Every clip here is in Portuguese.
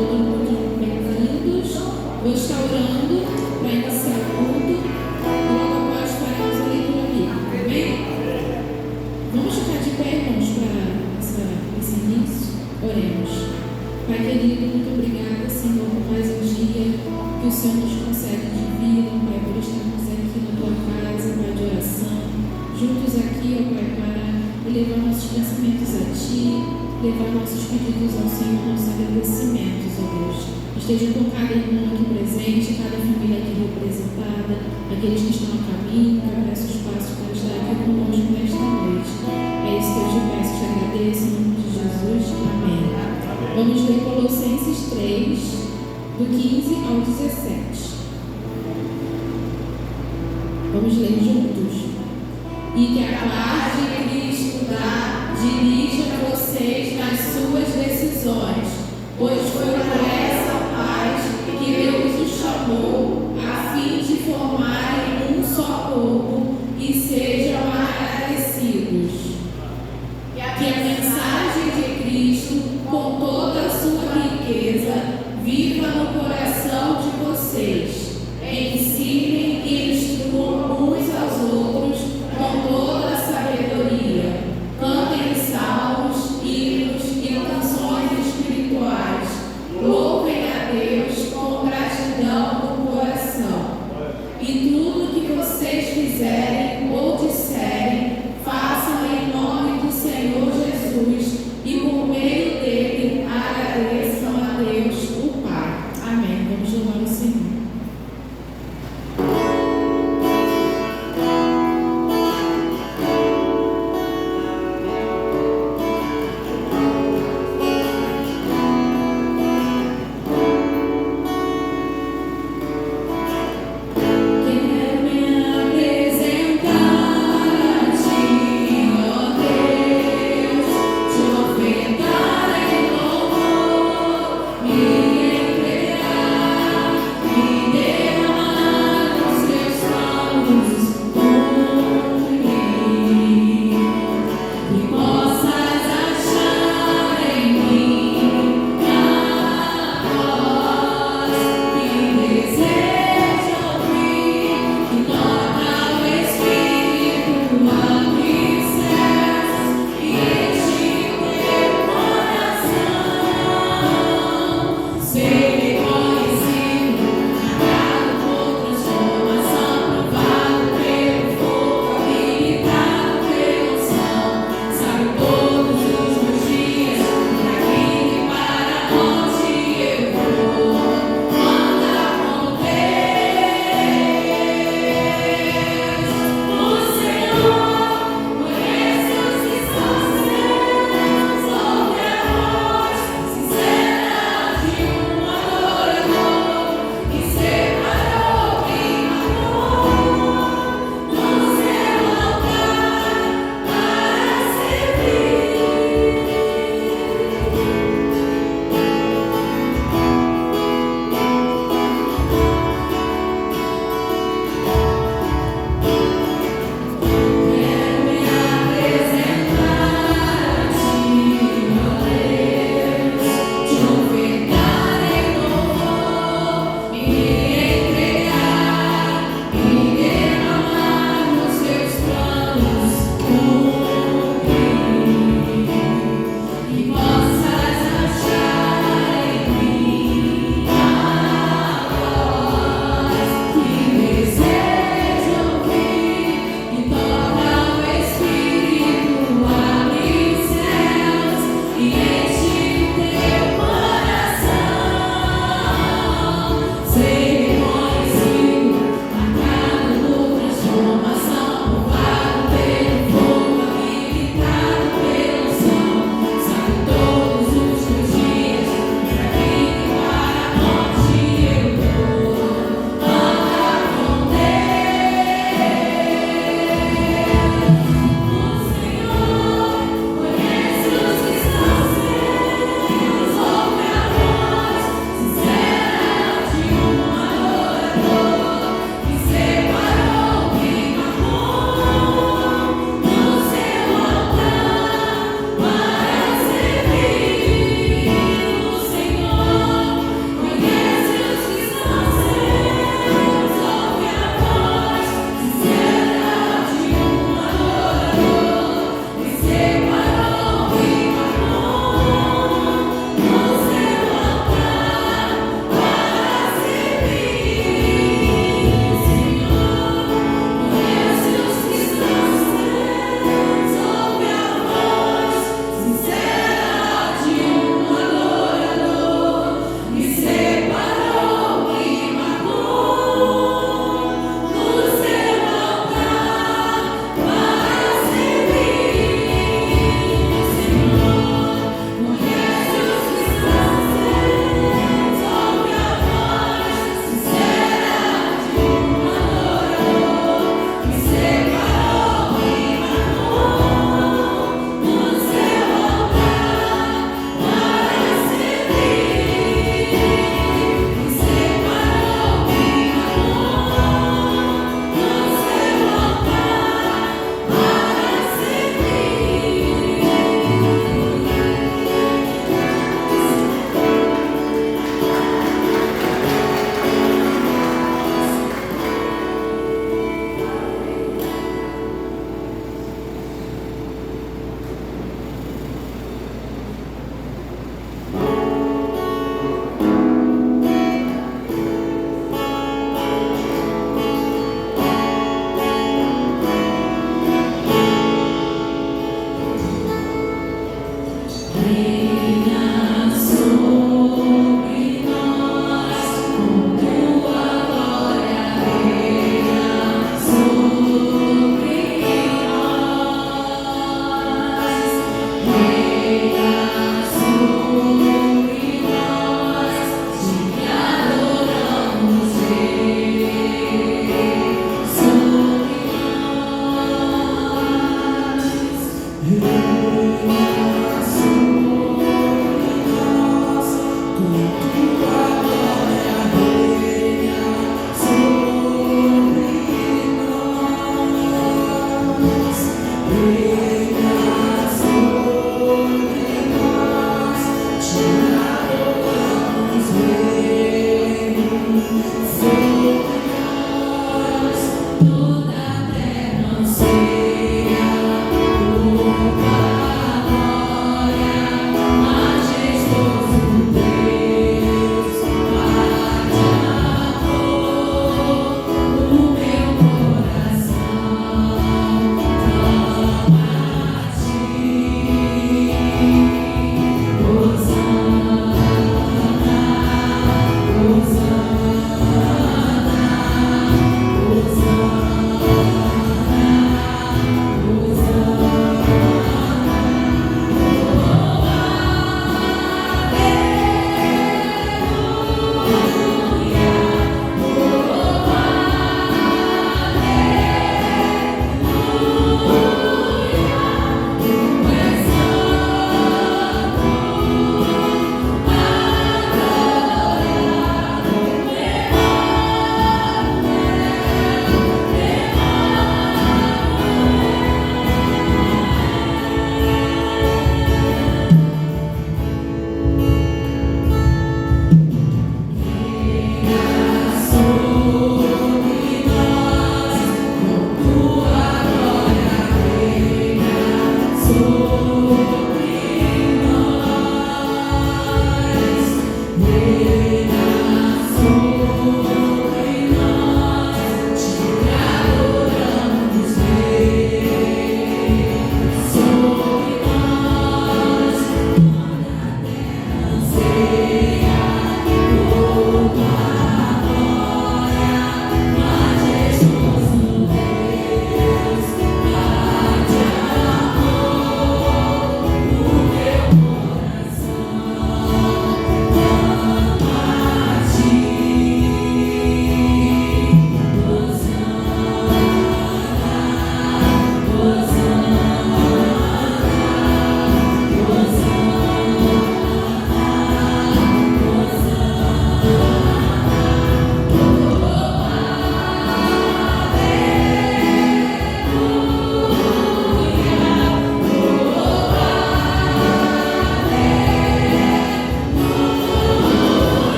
todo mundo bem-vindos. Vou estar orando para iniciar o culto. E logo após faremos a leitura bíblica. Amém? Vamos ficar de pé, irmãos, para esse início? Oremos. Pai querido, muito obrigada, Senhor, por mais um dia que o Senhor nos concede de vida, Pai, por estarmos aqui na tua casa, Pai, de oração, juntos aqui, ó Pai, para elevar nossos pensamentos a Ti, levar nossos pedidos ao Senhor, nossos agradecimentos, ó Deus. Esteja com cada irmão aqui presente, cada família aqui representada, aqueles que estão a caminho, que abre o espaço para estar aqui conosco nesta noite. É isso que eu te peço, te agradeço, em nome de Jesus. Amém. Vamos ler Colossenses 3, do 15 ao 17. Vamos ler juntos. E que a paz de Cristo dirija vocês nas suas decisões, pois foi por essa paz que Deus os chamou, a fim de formarem um só corpo e sejam agradecidos. Que a mensagem de Cristo, com toda a sua riqueza, viva no coração de vocês. Ensinem e instruam uns aos outros com toda a sabedoria. Cantem salmos, hinos e canções espirituais. Louvem a Deus com gratidão no coração. E tudo que vocês fizerem ou disserem, façam em nome do Senhor Jesus e por meio dele agradeçam a Deus, o Pai. Amém. Vamos louvar o Senhor. Quero me apresentar.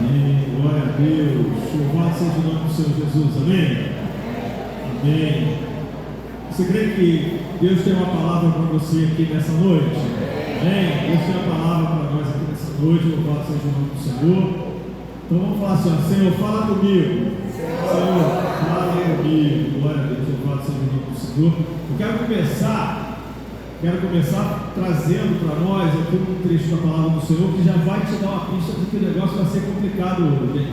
Amém. Glória a Deus. Louvado seja o nome do Senhor Jesus. Amém? Amém. Você crê que Deus tem uma palavra para você aqui nessa noite? Amém? Deus tem uma palavra para nós aqui nessa noite. Louvado seja o nome do Senhor. Então vamos falar assim, ó, Senhor, fala comigo. Senhor, fala comigo. Glória a Deus. Louvado seja o nome do Senhor. Eu quero começar trazendo para nós aqui um trecho da palavra do Senhor que já vai te dar uma pista de que o negócio vai ser complicado hoje.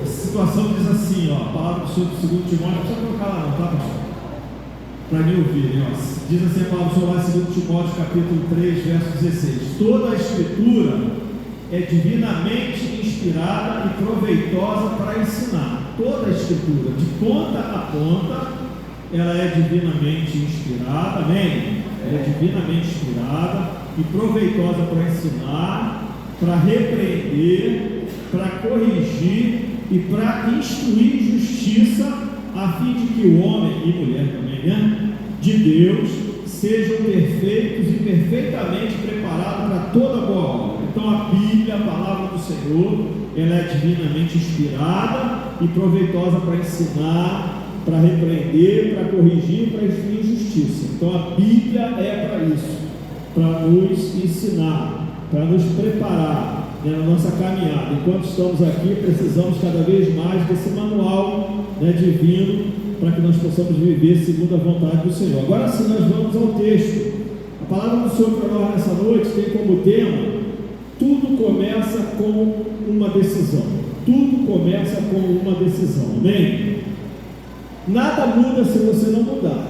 Essa situação diz assim, ó, a palavra do Senhor do 2 Timóteo, não precisa colocar lá não, tá, pastor? Para mim ouvirem, ó. Diz assim a palavra do Senhor lá em 2 Timóteo capítulo 3, verso 16. Toda a escritura é divinamente inspirada e proveitosa para ensinar. Toda a escritura, de ponta a ponta, ela é divinamente inspirada, amém? Ela é divinamente inspirada e proveitosa para ensinar, para repreender, para corrigir e para instruir justiça, a fim de que o homem e mulher também, né, de Deus sejam perfeitos e perfeitamente preparados para toda boa obra. Então a Bíblia, a palavra do Senhor, ela é divinamente inspirada e proveitosa para ensinar, para repreender, para corrigir, para instruir justiça. Então a Bíblia é para isso, para nos ensinar, para nos preparar, né, na nossa caminhada. Enquanto estamos aqui, precisamos cada vez mais desse manual, né, divino, para que nós possamos viver segundo a vontade do Senhor. Agora sim, nós vamos ao texto. A palavra do Senhor para nós nessa noite tem como tema: tudo começa com uma decisão. Tudo começa com uma decisão. Amém? Nada muda se você não mudar.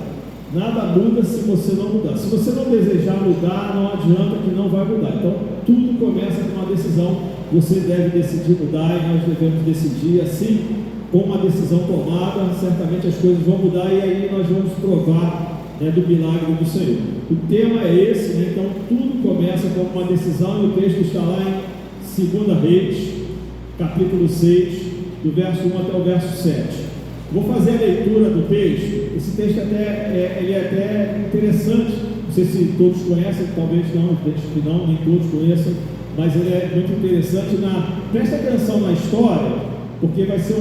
Nada muda se você não mudar. Se você não desejar mudar, não adianta, que não vai mudar. Então, tudo começa com uma decisão. Você deve decidir mudar e nós devemos decidir. Assim, com uma decisão tomada, certamente as coisas vão mudar e aí nós vamos provar, né, do milagre do Senhor. O tema é esse, né? Então, tudo começa com uma decisão e o texto está lá em 2 Reis, capítulo 6, do verso 1 até o verso 7. Vou fazer a leitura do texto. Esse texto ele é até interessante. Não sei se todos conhecem, talvez não, que não, nem todos conheçam, mas ele é muito interessante. Presta atenção na história, porque vai ser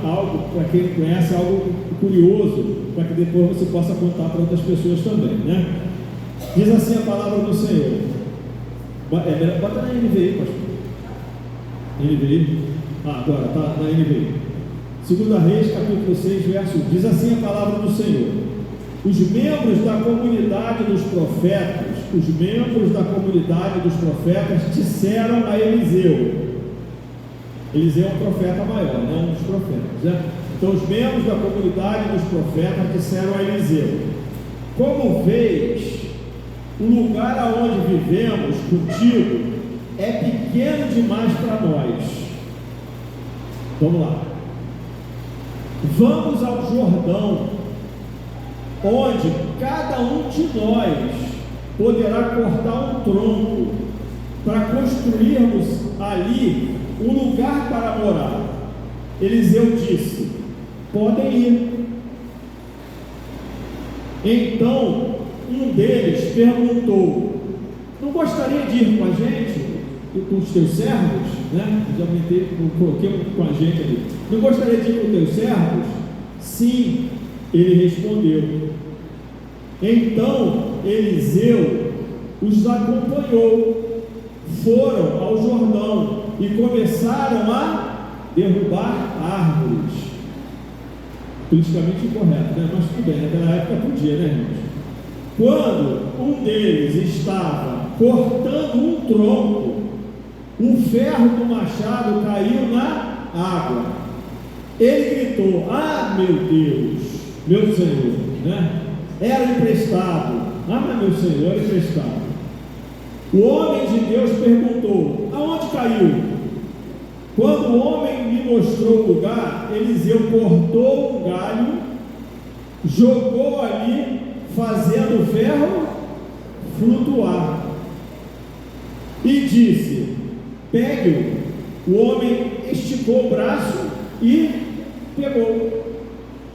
algo, para quem conhece, algo curioso, para que depois você possa contar para outras pessoas também, né? Diz assim a palavra do Senhor. Bota na NVI, pastor. NVI. Agora, está na NVI. 2 Reis, capítulo 6, verso 1. Diz assim a palavra do Senhor: os membros da comunidade dos profetas disseram a Eliseu. Eliseu é um profeta maior, né? Um dos profetas, né? Então os membros da comunidade dos profetas disseram a Eliseu: como vês, o lugar aonde vivemos contigo é pequeno demais para nós. Vamos lá. Vamos ao Jordão, onde cada um de nós poderá cortar um tronco, para construirmos ali um lugar para morar. Eliseu disse: podem ir. Então um deles perguntou: não gostaria de ir com a gente e com os teus servos? Né? Já coloquei com a gente ali. Não gostaria de ir com os teus servos? Sim, ele respondeu. Então Eliseu os acompanhou, foram ao Jordão e começaram a derrubar árvores. Politicamente incorreto, né? Mas tudo bem, naquela época podia, né, irmãos? Quando um deles estava cortando um tronco, o ferro do machado caiu na água. Ele gritou: ah, meu Deus, meu Senhor, né? Era emprestado. Ah, mas meu Senhor, era emprestado. O homem de Deus perguntou: aonde caiu? Quando o homem lhe mostrou o lugar, Eliseu cortou um galho, jogou ali, fazendo o ferro flutuar, e disse: pegue-o. O homem esticou o braço e pegou.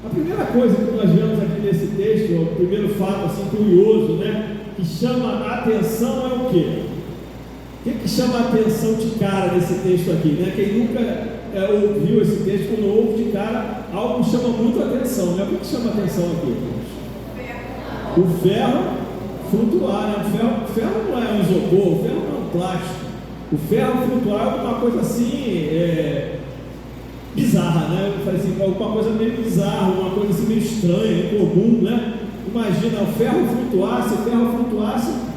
A primeira coisa que nós vemos aqui nesse texto, o primeiro fato assim curioso, né, que chama a atenção é o quê? O que chama a atenção de cara nesse texto aqui? Né? Quem nunca ouviu esse texto, quando ouve de cara, algo chama muito a atenção. Né? O que chama a atenção aqui? O ferro flutuar. Né? O ferro não é um isopor, o ferro não é um plástico. O ferro flutuar é uma coisa assim, bizarra, né? Eu falei assim, uma coisa meio bizarra, uma coisa assim meio estranha, incomum, né? Imagina, o ferro flutuasse,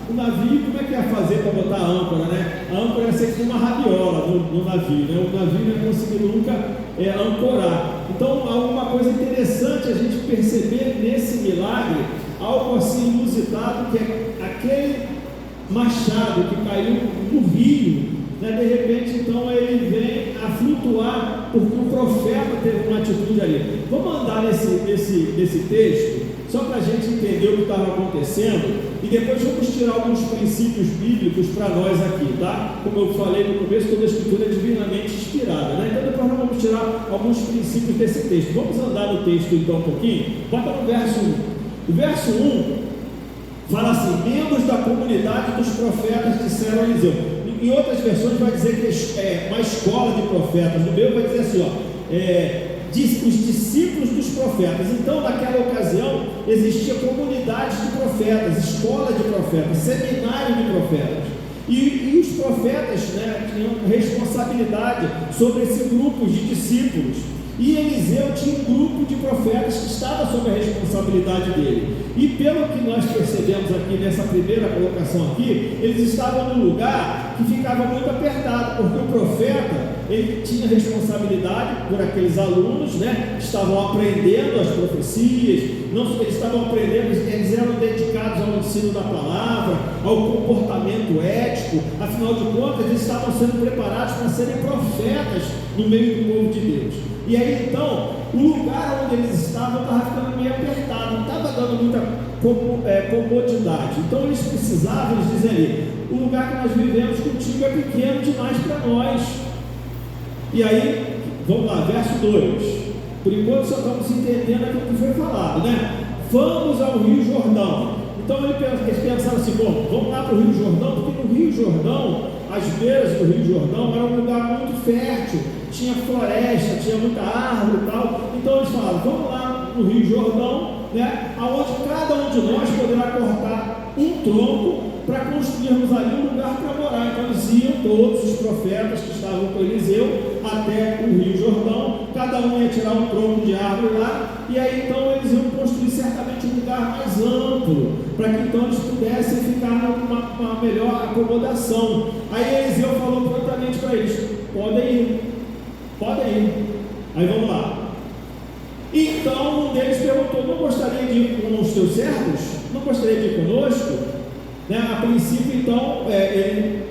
o navio, como é que ia fazer para botar a âncora, né? A âncora ia ser como uma rabiola no navio, né? O navio não ia conseguir nunca ancorar. Então, alguma coisa interessante a gente perceber nesse milagre, algo assim inusitado, que é aquele machado que caiu no rio, né? De repente, então, ele vem a flutuar, porque o profeta teve uma atitude ali. Vamos andar nesse texto, só para a gente entender o que estava acontecendo, e depois vamos tirar alguns princípios bíblicos para nós aqui, tá? Como eu falei no começo, toda a escritura é divinamente inspirada, né? Então depois nós vamos tirar alguns princípios desse texto. Vamos andar no texto então um pouquinho? Bota no verso 1. O verso 1 fala assim: membros da comunidade dos profetas disseram a Eliseu. Em outras versões vai dizer que é uma escola de profetas. No meu vai dizer assim, os discípulos dos profetas. Então, naquela ocasião, existia comunidades de profetas, escola de profetas, seminário de profetas. E os profetas, né, tinham responsabilidade sobre esse grupo de discípulos. E Eliseu tinha um grupo de profetas que estava sob a responsabilidade dele. E pelo que nós percebemos aqui nessa primeira colocação aqui, eles estavam num lugar que ficava muito apertado, porque o profeta, ele tinha responsabilidade por aqueles alunos, né, que estavam aprendendo as profecias, eles estavam aprendendo, eles eram dedicados ao ensino da palavra, ao comportamento ético. Afinal de contas, eles estavam sendo preparados para serem profetas no meio do povo de Deus. E aí então, o lugar onde eles estavam estava ficando meio apertado, não estava dando muita comodidade. Então eles precisavam, eles dizem ali: o lugar que nós vivemos contigo é pequeno demais para nós. E aí, vamos lá, verso 2. Por enquanto só estamos entendendo aquilo que foi falado, né? Vamos ao Rio Jordão. Então eles pensaram assim: bom, vamos lá para o Rio Jordão, porque no Rio Jordão, as beiras do Rio Jordão era um lugar muito fértil, tinha floresta, tinha muita árvore e tal. Então eles falaram: vamos lá no Rio Jordão, né, aonde cada um de nós poderá cortar um tronco para construirmos ali um lugar para morar. Então eles iam, todos os profetas que estavam com Eliseu, até o Rio Jordão, cada um ia tirar um tronco de árvore lá, e aí então eles iam construir certamente um lugar mais amplo, para que então eles pudessem ficar numa melhor acomodação. Aí Eliseu falou prontamente para eles: podem ir. Aí vamos lá. Então um deles perguntou: não gostaria de ir com os teus servos? Não gostaria de ir conosco? Né? A princípio então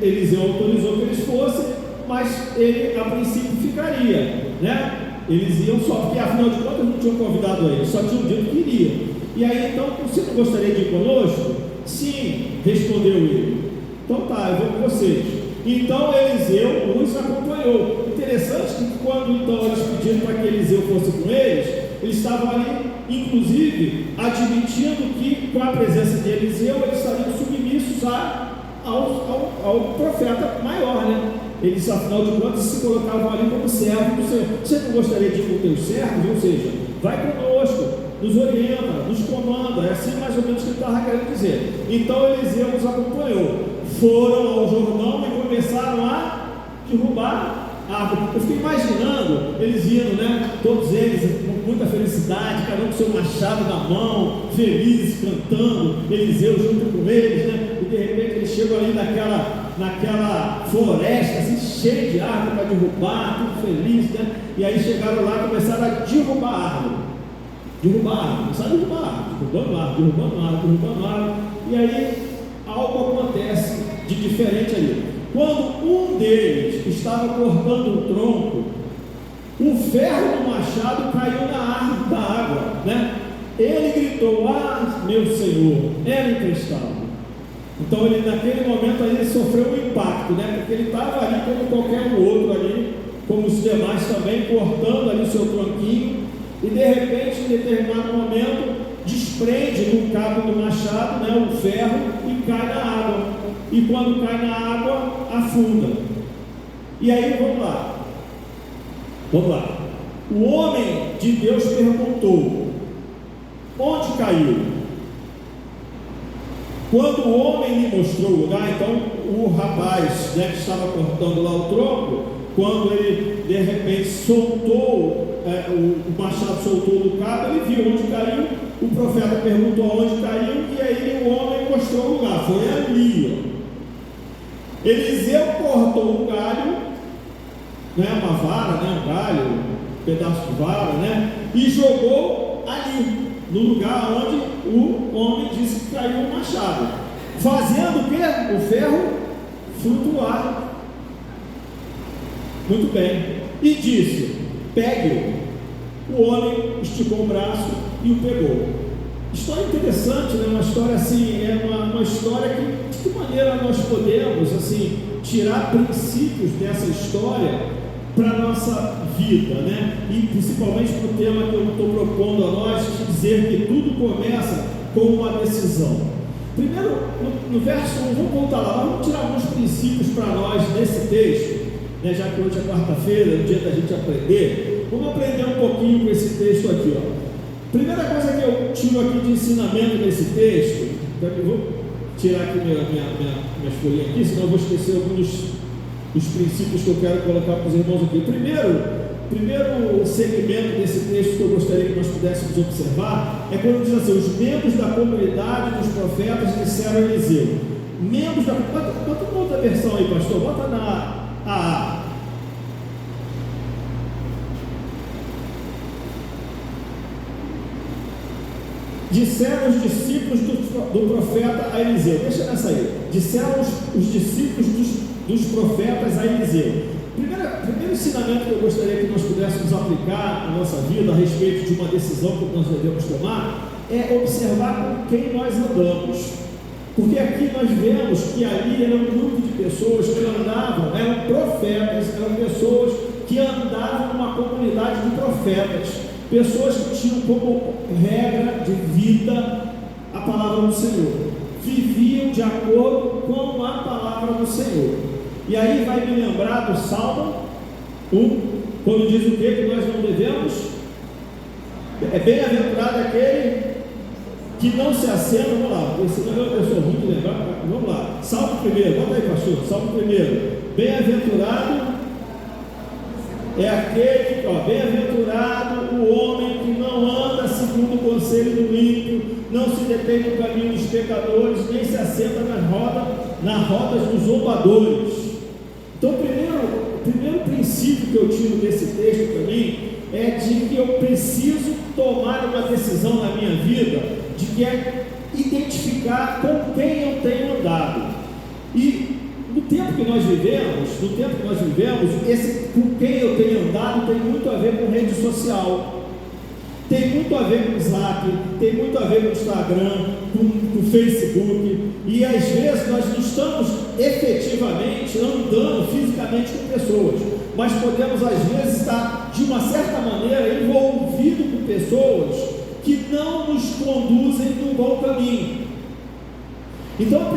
Eliseu autorizou que eles fossem, mas ele a princípio ficaria, né? Eles iam só, porque afinal de contas não tinham convidado ele, só tinham dito que iria. E aí então: você não gostaria de ir conosco? Sim, respondeu ele. Então tá, eu vou com vocês. Então Eliseu os acompanhou. Interessante que quando então eles pediram para que Eliseu fosse com eles estavam ali, inclusive, admitindo que com a presença de Eliseu eles estariam submissos ao profeta maior, né? Eles, afinal de contas, se colocavam ali como servos do Senhor. Você não gostaria de ir com teus servos? Ou seja, vai conosco, nos orienta, nos comanda. É assim mais ou menos que ele estava querendo dizer. Então Eliseu os acompanhou. Foram ao Jordão e começaram a derrubar árvore. Eu fiquei imaginando eles indo, né? Todos eles com muita felicidade, cada um com seu machado na mão, felizes, cantando, Eliseu junto com eles, né? E de repente eles chegam ali naquela floresta, assim, cheia de árvore para derrubar, tudo feliz, né? E aí chegaram lá e começaram a derrubar a árvore. Começaram a derrubar a árvore, derrubando a árvore. E aí algo acontece de diferente ali. Quando um deles estava cortando um tronco, o ferro do machado caiu na árvore da água, né? Ele gritou: ah, meu Senhor, era emprestado. Então ele, naquele momento aí, ele sofreu um impacto, né? Porque ele estava ali como qualquer outro ali, como os demais também, cortando ali o seu tronquinho, e de repente, em determinado momento, desprende do cabo do machado, né, o ferro, e e cai na água. E quando cai na água, afunda. E aí, vamos lá. O homem de Deus perguntou: onde caiu? Quando o homem lhe mostrou o lugar, então o rapaz, né, que estava cortando lá o tronco, quando ele de repente soltou, o machado soltou do cabo, ele viu onde caiu. O profeta perguntou onde caiu, e aí o homem mostrou o lugar, foi ali. Eliseu cortou um galho, né, uma vara, né, um galho, um pedaço de vara, né, e jogou ali, no lugar onde o homem disse que caiu o machado, fazendo o quê? O ferro flutuar. Muito bem. E disse: pegue-o. O homem esticou o braço e o pegou. História interessante, né? Uma história assim, uma história que, de que maneira nós podemos assim tirar princípios dessa história para a nossa vida, né? E principalmente para o tema que eu estou propondo a nós, de dizer que tudo começa com uma decisão. Primeiro, no verso 1, vamos voltar lá, vamos tirar alguns princípios para nós nesse texto, né? Já que hoje é quarta-feira, é o dia da gente aprender, vamos aprender um pouquinho com esse texto aqui, ó. Primeira coisa que eu tiro aqui de ensinamento nesse texto, eu vou tirar aqui minhas folhinhas aqui, senão eu vou esquecer alguns dos princípios que eu quero colocar para os irmãos aqui. Primeiro segmento desse texto que eu gostaria que nós pudéssemos observar é quando diz assim: os membros da comunidade dos profetas disseram a Eliseu. Membros da... Bota uma outra versão aí, pastor, bota na AA. Disseram os discípulos do profeta a Eliseu. Deixa nessa aí. Disseram os discípulos dos profetas a Eliseu. Primeiro ensinamento que eu gostaria que nós pudéssemos aplicar na nossa vida a respeito de uma decisão que nós devemos tomar é observar com quem nós andamos. Porque aqui nós vemos que ali era um grupo de pessoas que andavam, eram profetas, eram pessoas que andavam numa comunidade de profetas, pessoas que tinham como regra de vida a palavra do Senhor, viviam de acordo com a palavra do Senhor. E aí vai me lembrar do Salmo 1, quando diz o que nós não devemos? É bem-aventurado aquele que não se assenta. Vamos lá, senão eu sou ruim de lembrar. Vamos lá, Salmo 1, bota aí, pastor, Salmo 1. Bem-aventurado é aquele, bem-aventurado o homem que não anda segundo o conselho do ímpio, não se detém no caminho dos pecadores, nem se assenta nas rodas dos zombadores. Então, o primeiro princípio que eu tiro desse texto para mim é de que eu preciso tomar uma decisão na minha vida, de que é identificar com quem eu tenho andado. E no tempo que nós vivemos, esse com quem eu tenho andado tem muito a ver com rede social, tem muito a ver com o Zap, tem muito a ver com o Instagram, com o Facebook, e às vezes nós não estamos efetivamente andando fisicamente com pessoas, mas podemos às vezes estar de uma certa maneira envolvido com pessoas que não nos conduzem no bom caminho. Então, o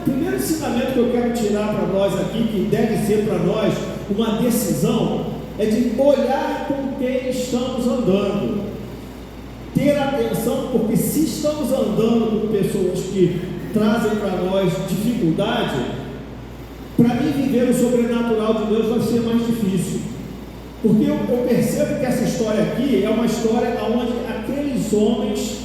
primeiro ensinamento que eu quero tirar para nós aqui, que deve ser para nós uma decisão, é de olhar com quem estamos andando, ter atenção, porque se estamos andando com pessoas que trazem para nós dificuldade, para mim viver o sobrenatural de Deus vai ser mais difícil, porque eu percebo que essa história aqui é uma história onde aqueles homens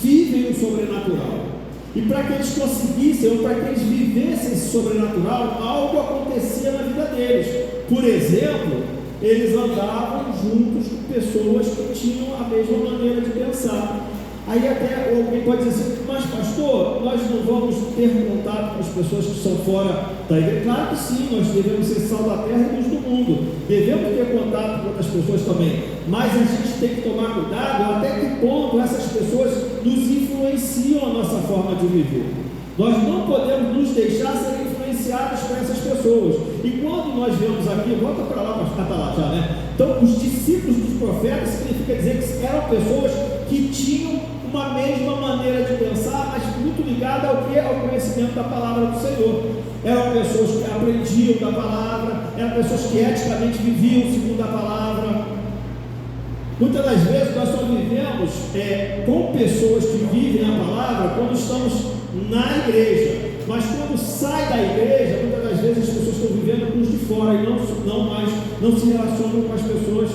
vivem o sobrenatural. E para que eles conseguissem, ou para que eles vivessem esse sobrenatural, algo acontecia na vida deles. Por exemplo, eles andavam juntos com pessoas que tinham a mesma maneira de pensar. Aí até alguém pode dizer assim: mas pastor, nós não vamos ter contato com as pessoas que estão fora da igreja? Claro que sim, nós devemos ser sal da terra e luz do mundo, devemos ter contato com outras pessoas também, mas a gente tem que tomar cuidado até que ponto essas pessoas nos influenciam a nossa forma de viver. Nós não podemos nos deixar ser influenciados por essas pessoas. E quando nós vemos aqui, volta para lá, para estar lá já, né? Então, os discípulos dos profetas significa dizer que eram pessoas que tinham uma mesma maneira de pensar, mas muito ligadas ligada ao quê? Ao conhecimento da palavra do Senhor. Eram pessoas que aprendiam da palavra, eram pessoas que eticamente viviam segundo a palavra. Muitas das vezes nós só vivemos com pessoas que vivem a palavra quando estamos na igreja, mas quando sai da igreja, muitas das vezes as pessoas estão vivendo com os de fora e não se relacionam com as pessoas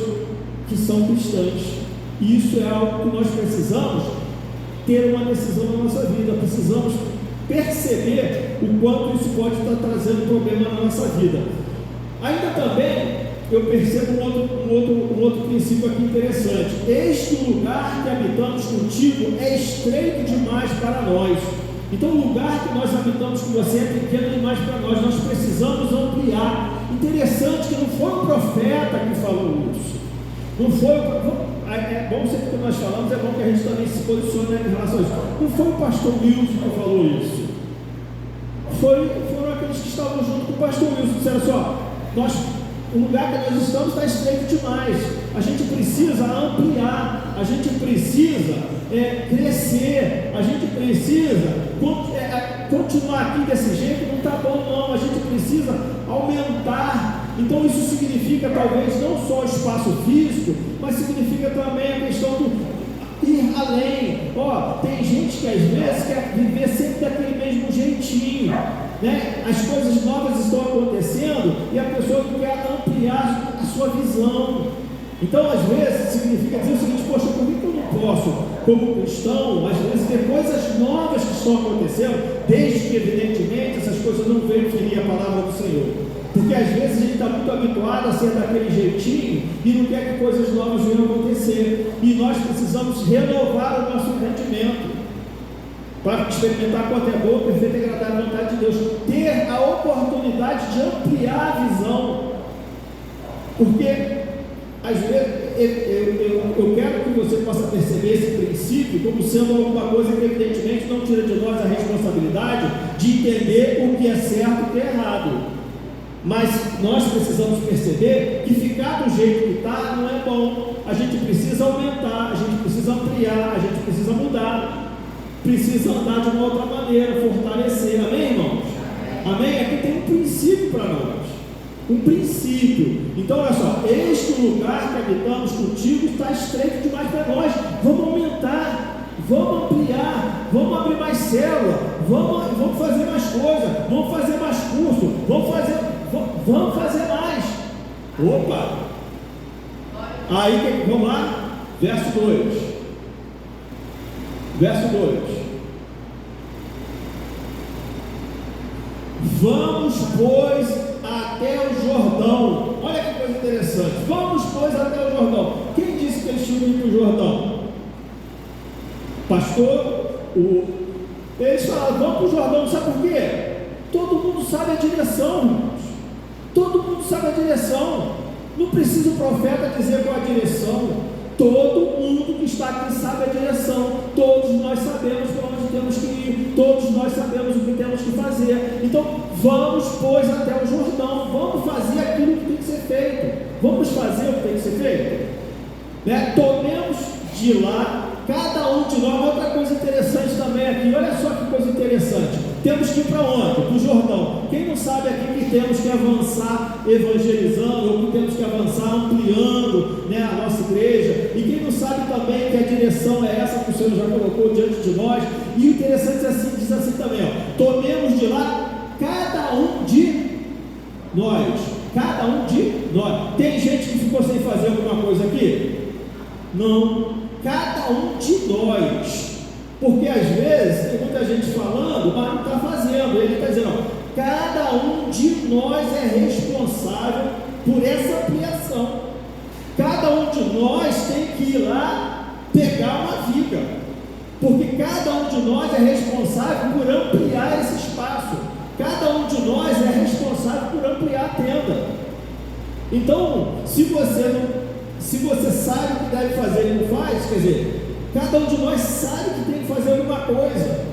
que são cristãs. E isso é algo que nós precisamos ter uma decisão na nossa vida, precisamos perceber o quanto isso pode estar trazendo problema na nossa vida. Ainda também eu percebo um outro princípio aqui interessante. Este lugar que habitamos contigo é estreito demais para nós. Então o lugar que nós habitamos com você é pequeno demais para nós precisamos ampliar. Interessante que não foi o profeta que falou isso, não foi. É bom sempre que nós falamos, é bom que a gente também se posicione em relação a isso. Não foi o pastor Wilson que falou isso, foram aqueles que estavam junto com o pastor Wilson, disseram assim, o lugar que nós estamos está estreito demais, a gente precisa ampliar, a gente precisa crescer, a gente precisa continuar aqui desse jeito, não está bom não, a gente precisa aumentar. Então isso significa talvez não só o espaço físico, mas significa também a questão do ir além. Tem gente que às vezes quer viver sempre daquele mesmo jeitinho, né? As coisas novas estão acontecendo e a pessoa quer ampliar a sua visão. Então às vezes significa dizer o seguinte: poxa, por que eu não posso, como cristão, às vezes ver coisas novas que estão acontecendo, desde que evidentemente essas coisas não venham ferir a palavra do Senhor? Porque às vezes a gente está muito habituado a ser daquele jeitinho e não quer que coisas novas venham acontecer. E nós precisamos renovar o nosso entendimento para experimentar quanto é boa, perfeita e agradável a vontade de Deus. Ter a oportunidade de ampliar a visão. Porque às vezes eu quero que você possa perceber esse princípio como sendo alguma coisa que evidentemente não tira de nós a responsabilidade de entender o que é certo e o que é errado. Mas nós precisamos perceber que ficar do jeito que está não é bom. A gente precisa aumentar, a gente precisa ampliar, a gente precisa mudar, precisa andar de uma outra maneira, fortalecer. Amém, irmãos? Amém? Aqui tem um princípio para nós, um princípio. Então olha só, este lugar que habitamos contigo está estreito demais para nós. Vamos aumentar, vamos ampliar, vamos abrir mais célula, vamos fazer mais coisas, vamos fazer mais curso, vamos fazer mais. Opa! Aí, vamos lá, verso 2. Verso 2. Vamos, pois, até o Jordão. Olha que coisa interessante. Vamos, pois, até o Jordão. Quem disse que eles tinham ido para o Jordão? Pastor, eles falaram, vamos para o Jordão. Sabe por quê? Todo mundo sabe a direção, irmãos. Todo mundo sabe a direção. Não precisa o profeta dizer qual a direção. Todo mundo que está aqui sabe a direção. Todos nós sabemos para onde temos que ir. Todos nós sabemos o que temos que fazer. Então, vamos, pois, até o Jordão. Vamos fazer aquilo que tem que ser feito. Vamos fazer o que tem que ser feito, né? Tomemos de lá cada um de nós. Outra coisa interessante também aqui, olha só que coisa interessante. Temos que ir para onde? Para o Jordão. Quem não sabe aqui que temos que avançar evangelizando, ou que temos que avançar ampliando, né, a nossa igreja, e quem não sabe também que a direção é essa que o Senhor já colocou diante de nós. E o interessante é assim, diz assim também, tomemos de lá cada um de nós. Cada um de nós. Tem gente que ficou sem fazer alguma coisa aqui? Não. Cada um de nós. Porque às vezes tem muita gente falando, mas não está fazendo. Ele está dizendo, cada um de nós é responsável por essa ampliação. Cada um de nós tem que ir lá pegar uma viga, porque cada um de nós é responsável por ampliar esse espaço. Cada um de nós é responsável por ampliar a tenda. Então, se você sabe o que deve fazer e não faz, quer dizer, cada um de nós sabe que tem que fazer alguma coisa.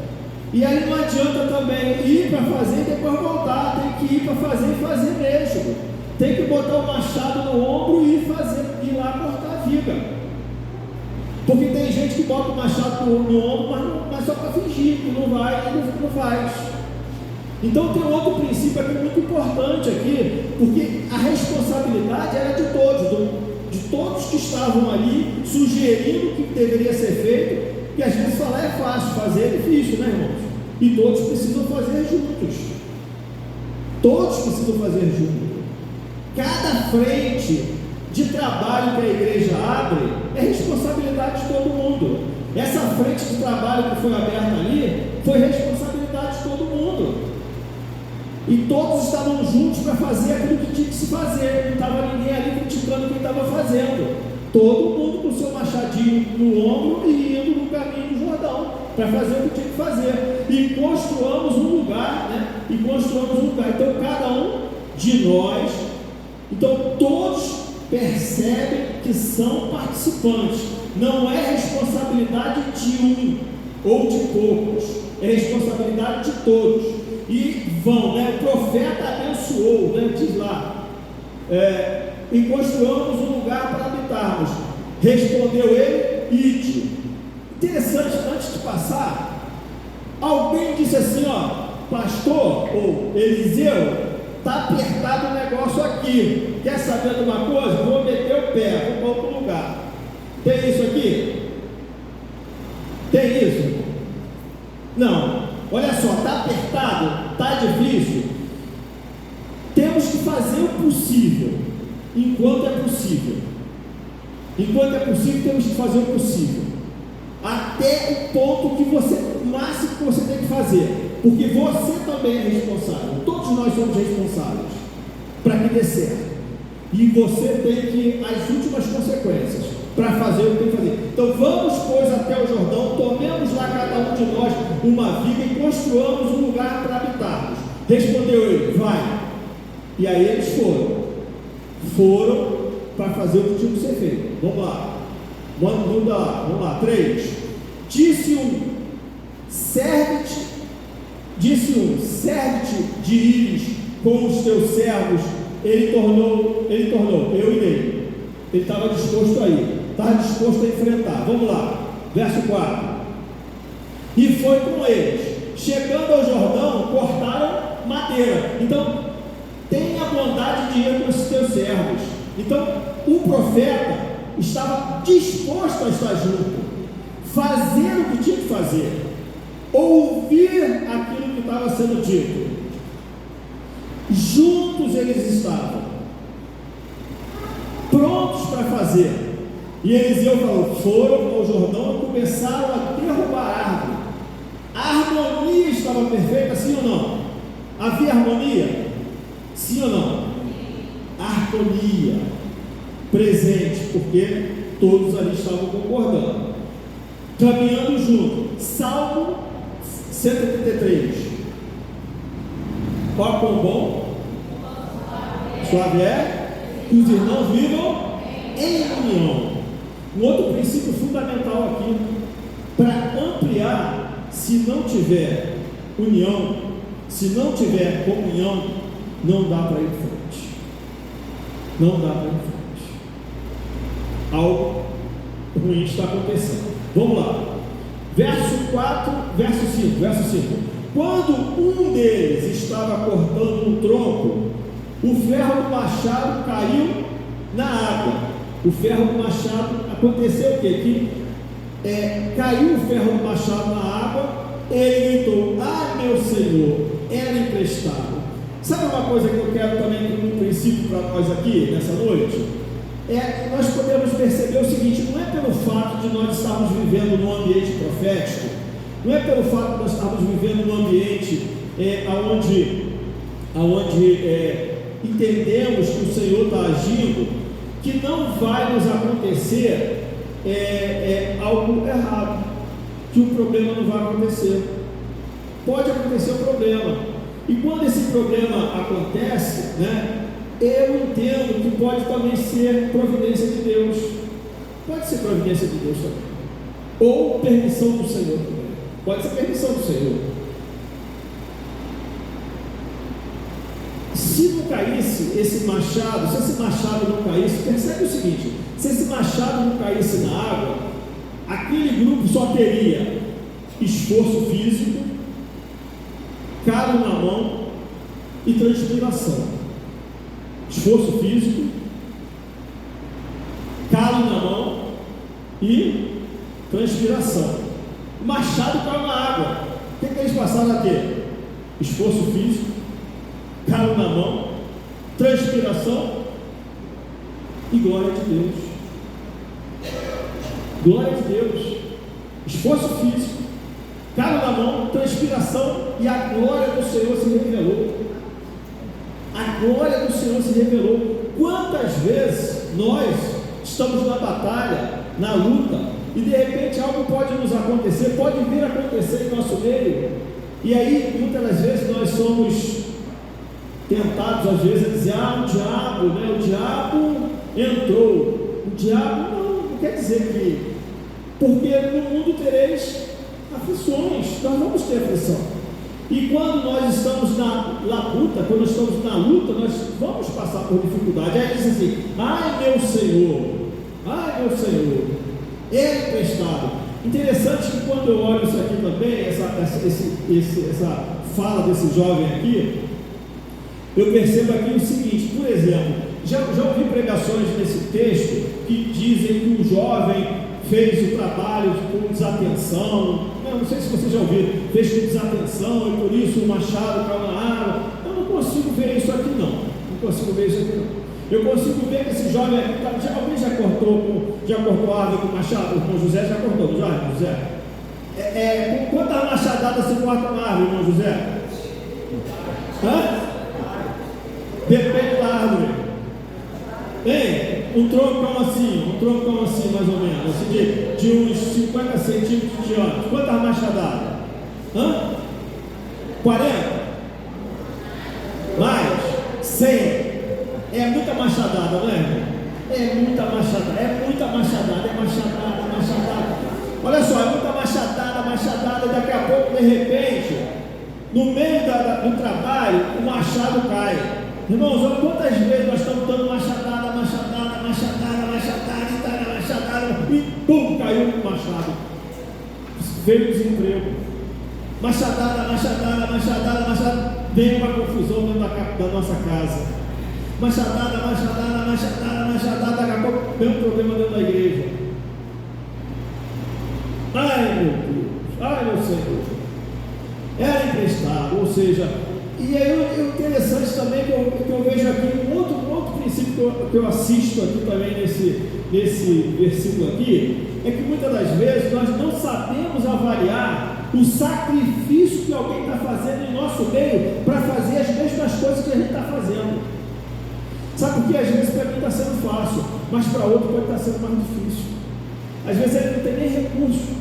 E aí não adianta também ir para fazer e depois voltar. Tem que ir para fazer e fazer mesmo. Tem que botar o machado no ombro e ir lá cortar a viga. Porque tem gente que bota o machado no ombro, mas só para fingir que não vai e não faz. Então tem outro princípio aqui muito importante aqui, porque a responsabilidade era de todos que estavam ali sugerindo o que deveria ser feito, que às vezes falar é fácil, fazer é difícil, né, irmãos? E todos precisam fazer juntos. Todos precisam fazer juntos. Cada frente de trabalho que a igreja abre é responsabilidade de todo mundo. Essa frente de trabalho que foi aberta ali foi responsabilidade de todo mundo. E todos estavam juntos para fazer aquilo que tinha que se fazer. Não estava ninguém ali criticando quem estava fazendo. Todo mundo com o seu machadinho no ombro e indo no caminho do Jordão para fazer o que tinha que fazer. E construamos um lugar, né? Então cada um de nós, então todos percebem que são participantes. Não é responsabilidade de um ou de poucos, é responsabilidade de todos. E vão, né? O profeta abençoou, né? Diz lá, e construamos um lugar para habitarmos. Respondeu ele, ide. Interessante, antes de passar, alguém disse assim, ó, pastor ou Eliseu, está apertado o negócio aqui. Quer saber de uma coisa? Vou meter o pé, vou para outro lugar. Tem isso aqui? Tem isso? Não. Olha só, está apertado, está difícil. Temos que fazer o possível, enquanto é possível. Enquanto é possível, temos que fazer o possível. Até o ponto que o máximo que você tem que fazer. Porque você também é responsável. Todos nós somos responsáveis para que dê certo. E você tem que ir às últimas consequências para fazer o que tem que fazer. Então vamos, pois, até o Jordão, tomemos lá cada um de nós uma viga e construamos um lugar para habitarmos. Respondeu ele, vai. E aí eles foram para fazer o que tinha que ser feito. Vamos lá. Vamos lá. 3. Disse um, serve-te de ires com os teus servos. Ele tornou, eu irei. Ele estava disposto a ir, estava disposto a enfrentar. Vamos lá, verso 4. E foi com eles. Chegando ao Jordão, cortaram madeira. Então, tenha a bondade de ir com os teus servos. Então, o profeta estava disposto a estar junto, fazer o que tinha que fazer, ouvir aquilo que estava sendo dito. Juntos eles estavam prontos para fazer. E Eliseu falou, foram ao Jordão e começaram a derrubar a árvore. A harmonia estava perfeita, sim ou não? Havia harmonia? Sim ou não? Harmonia presente, porque todos ali estavam concordando, caminhando junto. Salmo 133. Qual quão bom? Suave é que os irmãos vivam em união. Um outro princípio fundamental aqui, para ampliar, se não tiver união, se não tiver comunhão, não dá para ir em frente. Não dá para ir em frente. Algo ruim está acontecendo. Vamos lá. Verso 4, verso 5. Quando um deles estava cortando um tronco, o ferro do machado caiu na água. O ferro do machado, aconteceu o quê? Caiu o ferro do machado na água, ele gritou, meu Senhor, era emprestado. Sabe uma coisa que eu quero também como um princípio para nós aqui, nessa noite? Nós podemos perceber o seguinte, não é pelo fato de nós estarmos vivendo num ambiente profético, não é pelo fato de nós estarmos vivendo num ambiente onde entendemos que o Senhor está agindo, que não vai nos acontecer algo errado, que o problema não vai acontecer. Pode acontecer o problema, e quando esse problema acontece, né, eu entendo que pode também ser providência de Deus. Pode ser providência de Deus também, ou permissão do Senhor também. Pode ser permissão do Senhor. Se não caísse esse machado, se esse machado não caísse, percebe o seguinte: se esse machado não caísse na água, aquele grupo só teria esforço físico, calo na mão e transpiração. Esforço físico, calo na mão e transpiração. O machado caiu na água. O que eles passaram a ter? Esforço físico, calo na mão, transpiração e glória de Deus. Glória de Deus. Esforço físico, calo na mão, transpiração e a glória do Senhor se revelou. A glória do Senhor se revelou. Quantas vezes nós estamos na batalha, na luta, e de repente algo pode nos acontecer, pode vir a acontecer em nosso meio, e aí muitas das vezes nós somos tentados às vezes a dizer: o diabo, né? O diabo entrou. O diabo não quer dizer que, porque no mundo tereis aflições, nós vamos ter aflição. E quando nós estamos na luta, quando nós estamos na luta, nós vamos passar por dificuldade. Aí diz assim: ai meu Senhor, é emprestado. Interessante que quando eu olho isso aqui também, essa fala desse jovem aqui, eu percebo aqui o seguinte: por exemplo, já ouvi pregações nesse texto que dizem que o jovem fez o trabalho com desatenção. Não sei se você já ouviu, fez com desatenção e por isso o machado caiu na água. Eu não consigo ver isso aqui não. Eu consigo ver que esse jovem aqui, alguém já cortou árvore com machado? O irmão José já cortou, não já, irmão José? Com quantas machadadas você corta uma árvore, irmão José? Depende da árvore. Um troncão assim, mais ou menos, assim, de uns 50 centímetros de diâmetro. Quantas machadadas? 40? Mais? 100? É muita machadada, não é, irmão? É muita machadada. Olha só, é muita machadada, daqui a pouco, de repente, no meio do trabalho, o machado cai. Irmãos, olha quantas vezes nós estamos dando machadada, e pum, caiu o machado. Veio o desemprego. Machadada, veio uma confusão dentro da nossa casa. Machadada, daqui a pouco veio um problema dentro da igreja. Ai meu Deus, ai meu Senhor. Era emprestado, ou seja, e aí o interessante também que eu vejo aqui, um outro princípio que eu assisto aqui também nesse versículo aqui, é que muitas das vezes nós não sabemos avaliar o sacrifício que alguém está fazendo em nosso meio para fazer as mesmas coisas que a gente está fazendo. Sabe por quê? Às vezes para mim está sendo fácil, mas para outro pode estar sendo mais difícil. Às vezes ele não tem nem recurso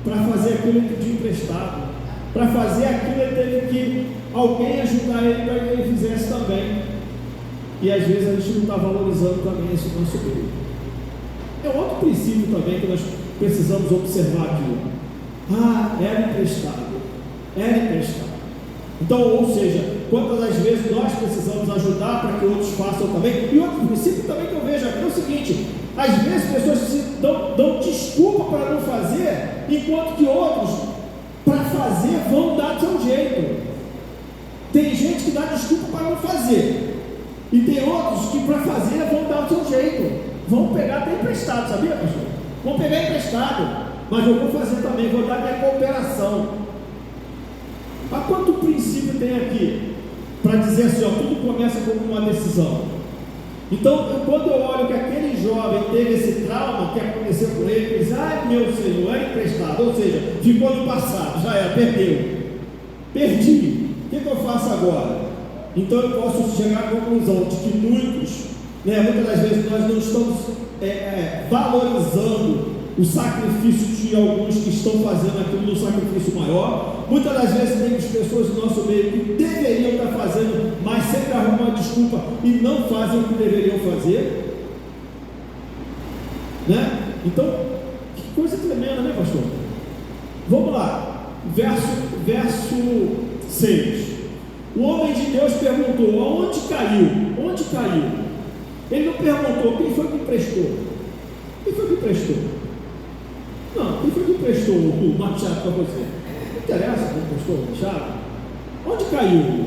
para fazer aquilo que pediu emprestado. Para fazer aquilo ele teve que alguém ajudar ele para que ele fizesse também. E às vezes a gente não está valorizando também esse nosso meio. É outro princípio também que nós precisamos observar aqui. Era emprestado. Então, ou seja, quantas das vezes nós precisamos ajudar para que outros façam também. E outro princípio também que eu vejo aqui é o seguinte: às vezes pessoas dão desculpa para não fazer, enquanto que outros, para fazer, vão dar do seu jeito. Tem gente que dá desculpa para não fazer, e tem outros que para fazer vão dar do seu jeito. Vão pegar até emprestado, sabia, pastor? Vão pegar emprestado, mas eu vou fazer também, vou dar minha cooperação. Mas quanto princípio tem aqui para dizer assim, tudo começa como uma decisão? Então, quando eu olho que aquele jovem teve esse trauma que aconteceu com ele, ele diz: ai meu Senhor, era emprestado, ou seja, ficou no passado, já era, perdi, o que eu faço agora? Então eu posso chegar à conclusão de que muitas das vezes nós não estamos valorizando o sacrifício de alguns que estão fazendo aquilo no sacrifício maior. Muitas das vezes temos pessoas no nosso meio que deveriam estar fazendo, mas sempre arrumam uma desculpa e não fazem o que deveriam fazer, né? Então, que coisa tremenda, né, pastor? Vamos lá, verso 6. O homem de Deus perguntou: aonde caiu? Onde caiu? Ele não perguntou quem foi que emprestou. Quem foi que emprestou? Não, quem emprestou o machado para você? Não interessa quem emprestou o machado. Onde caiu?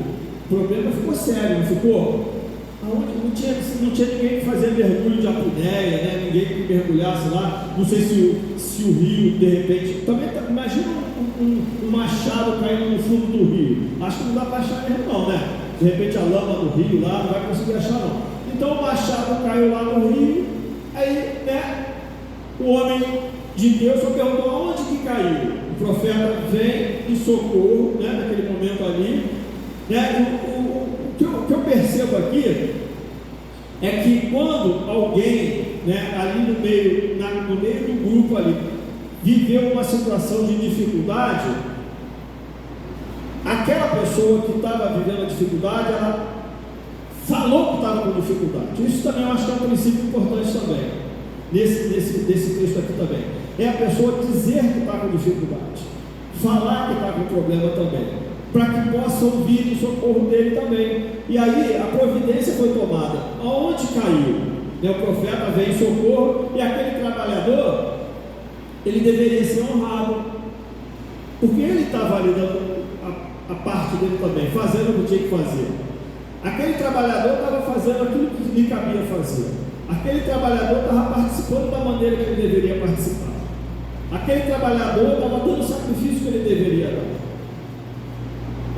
O problema ficou sério, não ficou? Aonde? Não tinha ninguém que fazia mergulho de apneia, né? Ninguém que mergulhasse lá. Não sei se o rio, de repente... Também, imagina um machado caindo no fundo do rio. Acho que não dá para achar mesmo não, né? De repente a lama do rio lá não vai conseguir achar não. Então o machado caiu lá no rio. Aí, né? O homem de Deus só perguntou aonde que caiu. O profeta vem em socorro, né? Naquele momento ali, né? O que eu percebo aqui é que quando alguém, né, ali no meio do grupo ali, viveu uma situação de dificuldade, aquela pessoa que estava vivendo a dificuldade, ela falou que estava com dificuldade. Isso também eu acho que é um princípio importante também, desse texto aqui também. É a pessoa dizer que está com dificuldade, falar que está com problema também, para que possa ouvir o socorro dele também. E aí a providência foi tomada. Aonde caiu? O profeta veio em socorro, e aquele trabalhador, ele deveria ser honrado, porque ele estava ali dando a parte dele também, fazendo o que tinha que fazer. Aquele trabalhador estava fazendo aquilo que lhe cabia fazer. Aquele trabalhador estava participando da maneira que ele deveria participar. Aquele trabalhador estava dando o sacrifício que ele deveria dar.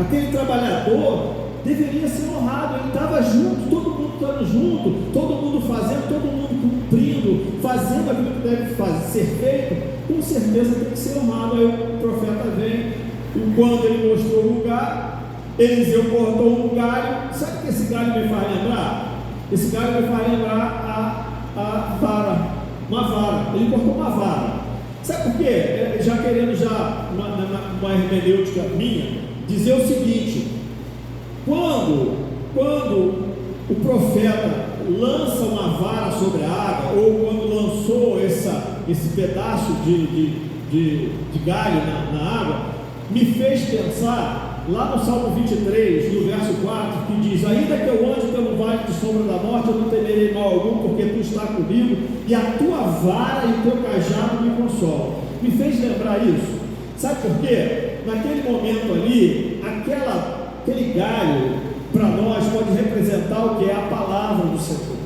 Aquele trabalhador deveria ser honrado. Ele estava junto, todo mundo estando junto, todo mundo fazendo, todo mundo cumprindo, fazendo aquilo que deve ser feito. Com certeza tem que ser honrado. Aí o profeta vem, e quando ele mostrou o lugar, Eliseu cortou um galho. Sabe o que esse galho me faz lembrar? Esse galho me faz lembrar a vara, uma vara. Ele cortou uma vara. Sabe por quê? Já querendo uma hermenêutica minha, dizer o seguinte: quando o profeta lança uma vara sobre a água, ou quando lançou esse pedaço de galho na água, me fez pensar lá no Salmo 23, no verso 4, que diz: ainda que eu ande pelo vale de sombra da morte, eu não temerei mal algum, porque tu está comigo, e a tua vara e o teu cajado me consolam. Me fez lembrar isso. Sabe por quê? Naquele momento ali, aquele galho, para nós, pode representar o que é a palavra do Senhor,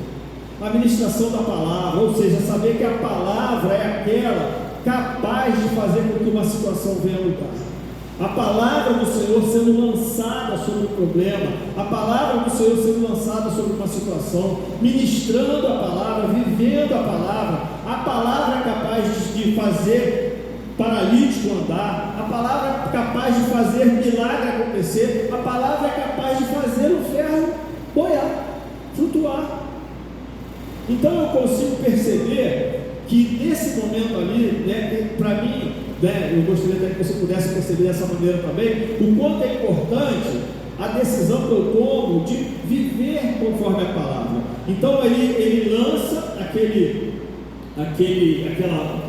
a ministração da palavra, ou seja, saber que a palavra é aquela capaz de fazer com que uma situação venha a lugar. A palavra do Senhor sendo lançada sobre o problema, a palavra do Senhor sendo lançada sobre uma situação, ministrando a palavra, vivendo a palavra é capaz de fazer paralítico andar, a palavra é capaz de fazer milagre acontecer, a palavra é capaz de fazer o ferro boiar, flutuar. Então eu consigo perceber que nesse momento ali, né, para mim, né, eu gostaria até que você pudesse perceber dessa maneira também, o quanto é importante a decisão que eu tomo de viver conforme a palavra. Então ele lança aquela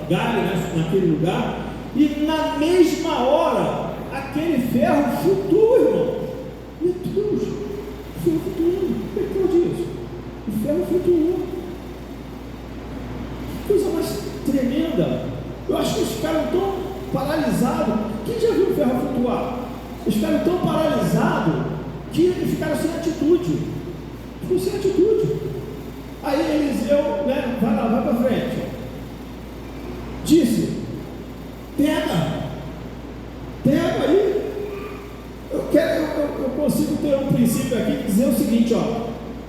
galho, né, naquele lugar, e na mesma hora aquele ferro flutua, irmão. Meu Deus, o ferro flutuando. O que é disso? O ferro flutuou. Que coisa mais tremenda. Eu acho que eles ficaram tão paralisados. Quem já viu o ferro flutuar? Eles ficaram tão paralisados que ficaram sem atitude. Ficou sem atitude. Aí Eliseu, né, vai para frente. Disse: pega aí. Eu consigo ter um princípio aqui, dizer o seguinte,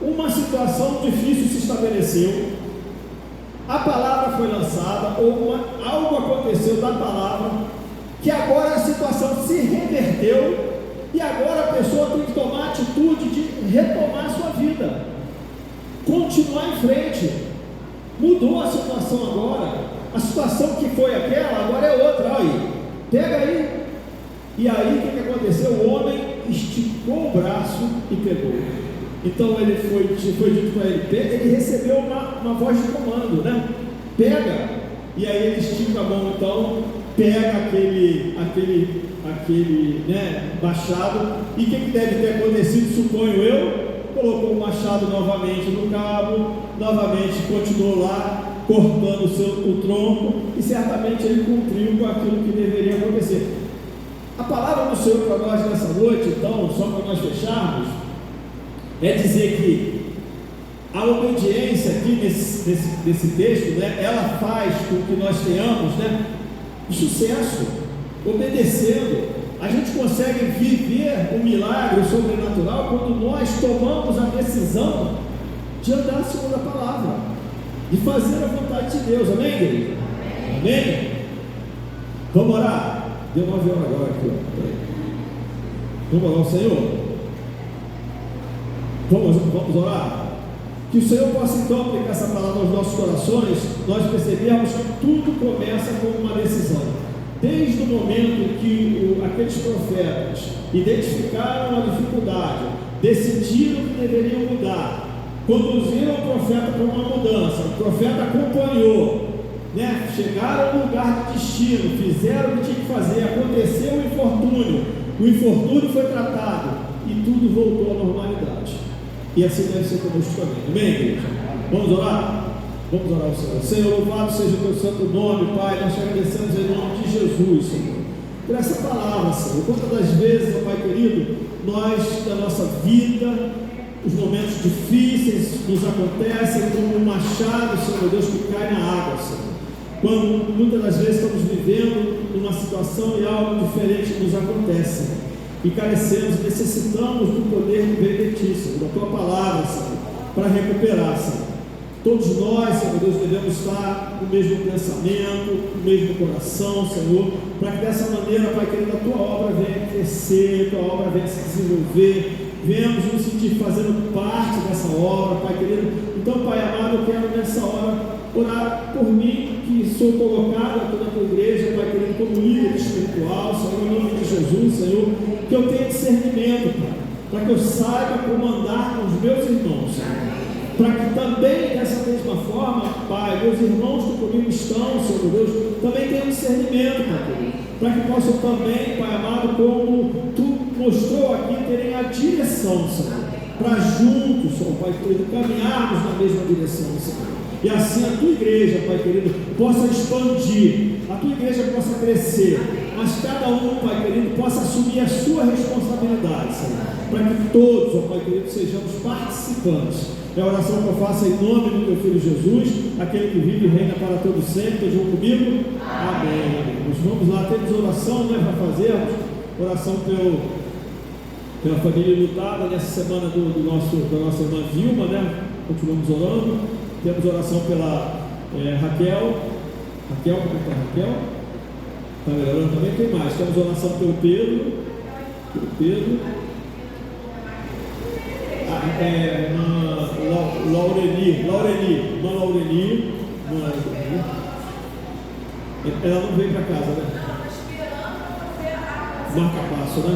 uma situação difícil se estabeleceu, a palavra foi lançada, algo aconteceu da palavra, que agora a situação se reverteu, e agora a pessoa tem que tomar a atitude de retomar a sua vida, continuar em frente. Mudou a situação agora. A situação que foi aquela, agora é outra. Olha aí, pega aí. E aí o que aconteceu? O homem esticou o braço e pegou. Então ele foi dito para ele, ele recebeu uma voz de comando, né? Pega. E aí ele estica a mão, então pega aquele né, machado. E o que deve ter acontecido, suponho eu? Colocou o machado novamente no cabo, novamente continuou lá. cortando o tronco, e certamente ele cumpriu com aquilo que deveria acontecer. A palavra do Senhor para nós nessa noite, então, só para nós fecharmos, é dizer que a obediência aqui nesse texto, né, ela faz com que nós tenhamos, né, sucesso, obedecendo. A gente consegue viver o milagre, o sobrenatural, quando nós tomamos a decisão de andar segundo a palavra, de fazer a vontade de Deus. Amém, igreja? Amém? Vamos orar? Deu 9 horas agora aqui, ó. Vamos orar ao Senhor? Vamos orar? Que o Senhor possa então aplicar essa palavra aos nossos corações, nós percebemos que tudo começa com uma decisão. Desde o momento que aqueles profetas identificaram a dificuldade, decidiram que deveriam mudar, conduziram o profeta para uma mudança, o profeta acompanhou, né? Chegaram ao lugar de destino, fizeram o que tinha que fazer, aconteceu o infortúnio foi tratado e tudo voltou à normalidade. E assim deve ser conosco também. Amém, igreja? Vamos orar? Vamos orar ao Senhor. Senhor, louvado seja o teu santo nome, Pai. Nós te agradecemos em nome de Jesus, Senhor, por essa palavra, Senhor. Quantas das vezes, ó Pai querido, nós, na nossa vida, os momentos difíceis nos acontecem como um machado, Senhor Deus, que cai na água, Senhor. Quando muitas das vezes estamos vivendo numa situação e algo diferente nos acontece, e carecemos, necessitamos do poder que vem de Ti, Senhor, da Tua palavra, Senhor, para recuperar, Senhor. Todos nós, Senhor Deus, devemos estar com o mesmo pensamento, com o mesmo coração, Senhor, para que dessa maneira, Pai querido, a Tua obra venha crescer, a Tua obra venha se desenvolver, venhamos nos sentir fazendo parte dessa obra, Pai querido. Então, Pai amado, eu quero nessa hora orar por mim, que sou colocado aqui na Tua igreja, Pai querido, como líder espiritual, Senhor, em nome de Jesus, Senhor, que eu tenha discernimento, Pai, para que eu saiba como andar com os meus irmãos, Senhor. Para que também, dessa mesma forma, Pai, meus irmãos que comigo estão, Senhor Deus, também tenham discernimento, Pai, para que possam também, Pai amado, como Tu mostrou aqui, terem a direção, Senhor, para juntos, Senhor, Pai querido, caminharmos na mesma direção, Senhor. E assim a Tua igreja, Pai querido, possa expandir, a Tua igreja possa crescer, mas cada um, Pai querido, possa assumir a sua responsabilidade, Senhor, para que todos, ó Pai querido, sejamos participantes. É a oração que eu faço em nome do Teu Filho Jesus, aquele que vive e reina para todo sempre. Todos vão comigo? Amém. Nós vamos lá, temos oração, né, para fazermos oração pela família lutada nessa semana da nossa irmã Vilma, né? Continuamos orando. Temos oração pela Raquel. Como está Raquel? Está melhorando também? Quem mais? Temos oração pelo Pedro. Laureni. Ela não veio para casa, né? Marca passo, né?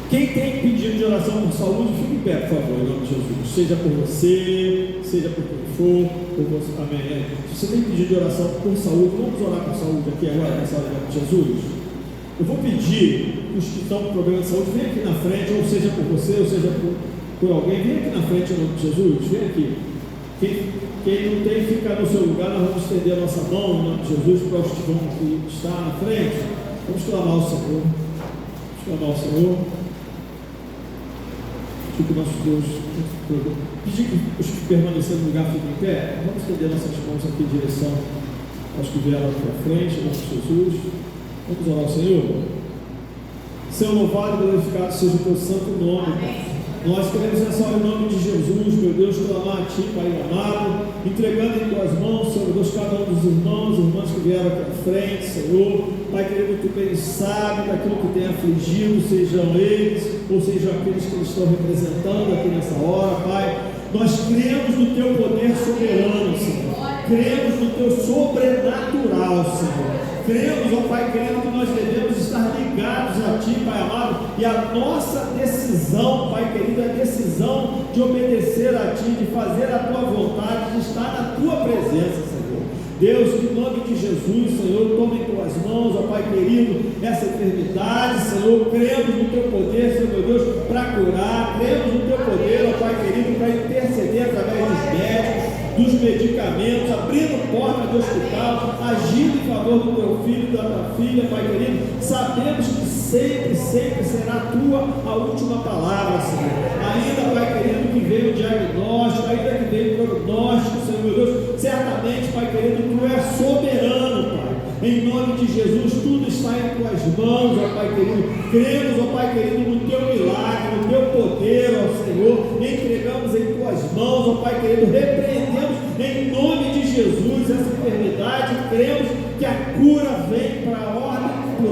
Quem tem pedido de oração por saúde, fique em pé, por favor, em nome de Jesus. Seja por você, seja por quem for, por você. Amém. Se você tem pedido de oração por saúde, vamos orar por saúde aqui agora, nessa hora, em nome de Jesus. Eu vou pedir os que estão com problema de saúde, vem aqui na frente, ou seja por você, ou seja por alguém, vem aqui na frente, em nome de Jesus. Vem aqui. Quem não tem, fica no seu lugar. Nós vamos estender a nossa mão, em nome de Jesus, para os que vão estar na frente. Vamos clamar ao Senhor. Que o nosso Deus pedir que os que permaneceram no lugar fiquem em pé. Vamos estender nossas mãos aqui em direção aos que vieram aqui à frente, em nome de Jesus. Vamos orar ao Senhor. Senhor, louvado e glorificado seja o Teu santo nome, Pai. Nós queremos nessa hora, em nome de Jesus, meu Deus, clamar a Ti, Pai amado, entregando em Tuas mãos, Senhor Deus, cada um dos irmãos que vieram aqui à frente, Senhor. Pai querido, Tu bem sabe daquilo que tem afligido, sejam eles, ou sejam aqueles que eles estão representando aqui nessa hora, Pai. Nós cremos no Teu poder soberano, Senhor. Cremos no Teu sobrenatural, Senhor. Cremos, ó Pai querido, que nós devemos estar ligados a Ti, Pai amado, e a nossa decisão, Pai querido, é a decisão de obedecer a Ti, de fazer a Tua vontade, de estar na Tua presença, Senhor. Deus, em nome de Jesus, Senhor, tome em Tuas mãos, ó Pai querido, essa enfermidade, Senhor. Cremos no Teu poder, Senhor meu Deus, para curar, cremos no Teu poder, ó Pai querido, para interceder através dos médicos. dos medicamentos, abrindo porta de hospital, agindo em favor do teu filho e da tua filha, Pai querido. Sabemos que sempre, sempre será a tua a última palavra, Senhor. Ainda, Pai querido, que veio o diagnóstico, ainda que veio o prognóstico, Senhor meu Deus, certamente, Pai querido, tu és soberano, Pai. Em nome de Jesus, tudo está em tuas mãos, ó Pai querido. Cremos, ó Pai querido, no teu milagre, no teu poder, ó Senhor. Entregamos em tuas mãos, ó Pai querido. Repreendemos em nome de Jesus essa enfermidade. Cremos que a cura vem por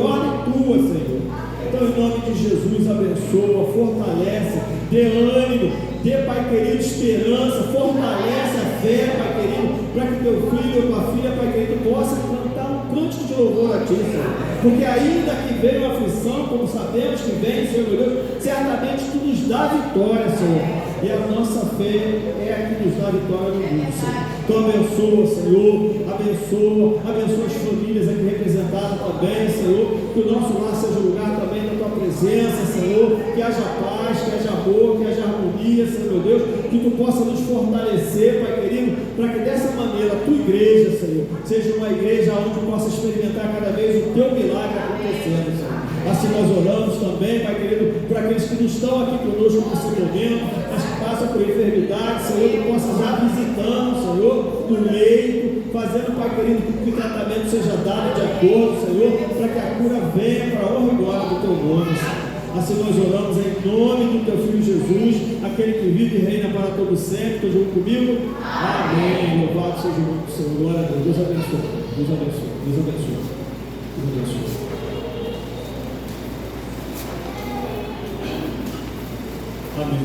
ordem tua, Senhor. Então, em nome de Jesus, abençoa, fortalece, dê ânimo, dê, Pai querido, esperança, fortalece a fé, Pai querido, para que teu filho ou tua filha, Pai querido, possa cantar um cântico de louvor a ti, Senhor. Porque ainda que venha uma aflição, como sabemos que vem, Senhor meu Deus, certamente tu nos dá vitória, Senhor. E a nossa fé é a que nos dá vitória no mundo, Senhor. Então abençoa, Senhor, abençoa as famílias aqui representadas também, Senhor. Que o nosso lar seja lugar também da tua presença, Senhor. Que haja paz, que haja amor, que haja harmonia, Senhor meu Deus. Que tu possa nos fortalecer, Pai querido, para que dessa maneira a tua igreja, Senhor, seja uma igreja onde possa experimentar cada vez o teu milagre acontecendo, Senhor. Assim nós oramos também, Pai querido, para aqueles que não estão aqui conosco nesse momento, mas que passam por enfermidade, Senhor, que possa já visitando, Senhor, no leito, fazendo, Pai querido, que o tratamento seja dado de acordo, Senhor, para que a cura venha para a honra e glória do teu nome, Senhor. Assim nós oramos em nome do teu Filho Jesus, aquele que vive e reina para todo sempre. Estou junto comigo? Amém. Louvado seja o nome do Senhor. Glória a Deus. Deus abençoe. Deus abençoe. Deus abençoe. Deus abençoe. Amém.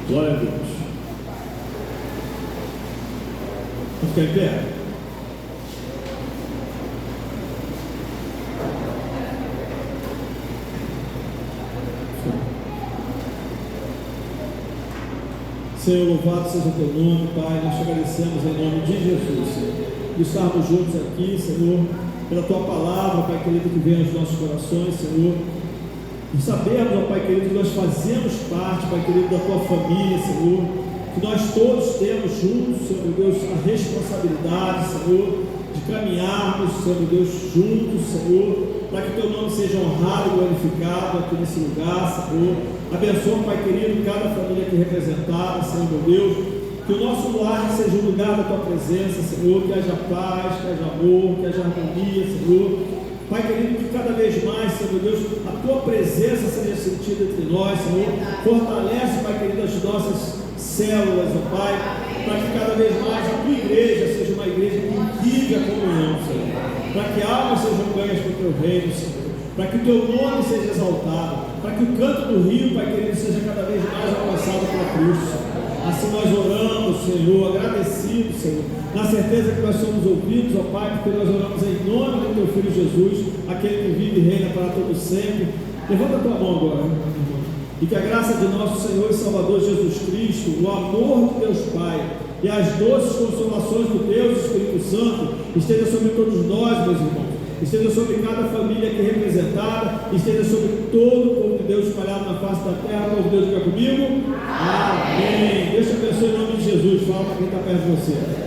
Glória a Deus. Vamos ficar em pé? Senhor, louvado seja o teu nome, Pai. Nós te agradecemos em nome de Jesus, Senhor, de estarmos juntos aqui, Senhor, pela tua palavra, Pai querido, que vem aos nossos corações, Senhor. E sabemos, ó Pai querido, que nós fazemos parte, Pai querido, da tua família, Senhor, que nós todos temos juntos, Senhor meu Deus, a responsabilidade, Senhor, de caminharmos, Senhor meu Deus, juntos, Senhor, para que teu nome seja honrado e glorificado aqui nesse lugar, Senhor. Abençoa, Pai querido, cada família aqui representada, Senhor meu Deus, que o nosso lar seja um lugar da tua presença, Senhor, que haja paz, que haja amor, que haja harmonia, Senhor. Pai querido, que cada vez mais, Senhor meu Deus, a tua presença seja sentida entre nós, Senhor. Fortalece, Pai querido, as nossas células, ó Pai, para que cada vez mais a tua igreja seja uma igreja que vive a comunhão, Senhor. Para que almas sejam ganhas para o teu reino, Senhor. Para que o teu nome seja exaltado. Para que o canto do rio, Pai querido, seja cada vez mais alcançado pela cruz, Senhor. Assim nós oramos, Senhor, agradecidos, Senhor, na certeza que nós somos ouvidos, ó Pai, porque nós oramos em nome do teu Filho Jesus, aquele que vive e reina para todo sempre. Levanta a tua mão agora, irmão. E que a graça de nosso Senhor e Salvador Jesus Cristo, o amor de Deus Pai e as doces consolações do Deus Espírito Santo esteja sobre todos nós, meus irmãos. Esteja sobre cada família aqui representada, esteja sobre todo o povo de Deus espalhado na face da terra. O povo de Deus fica comigo? Amém. Deus te abençoe em nome de Jesus. Fala para quem está perto de você.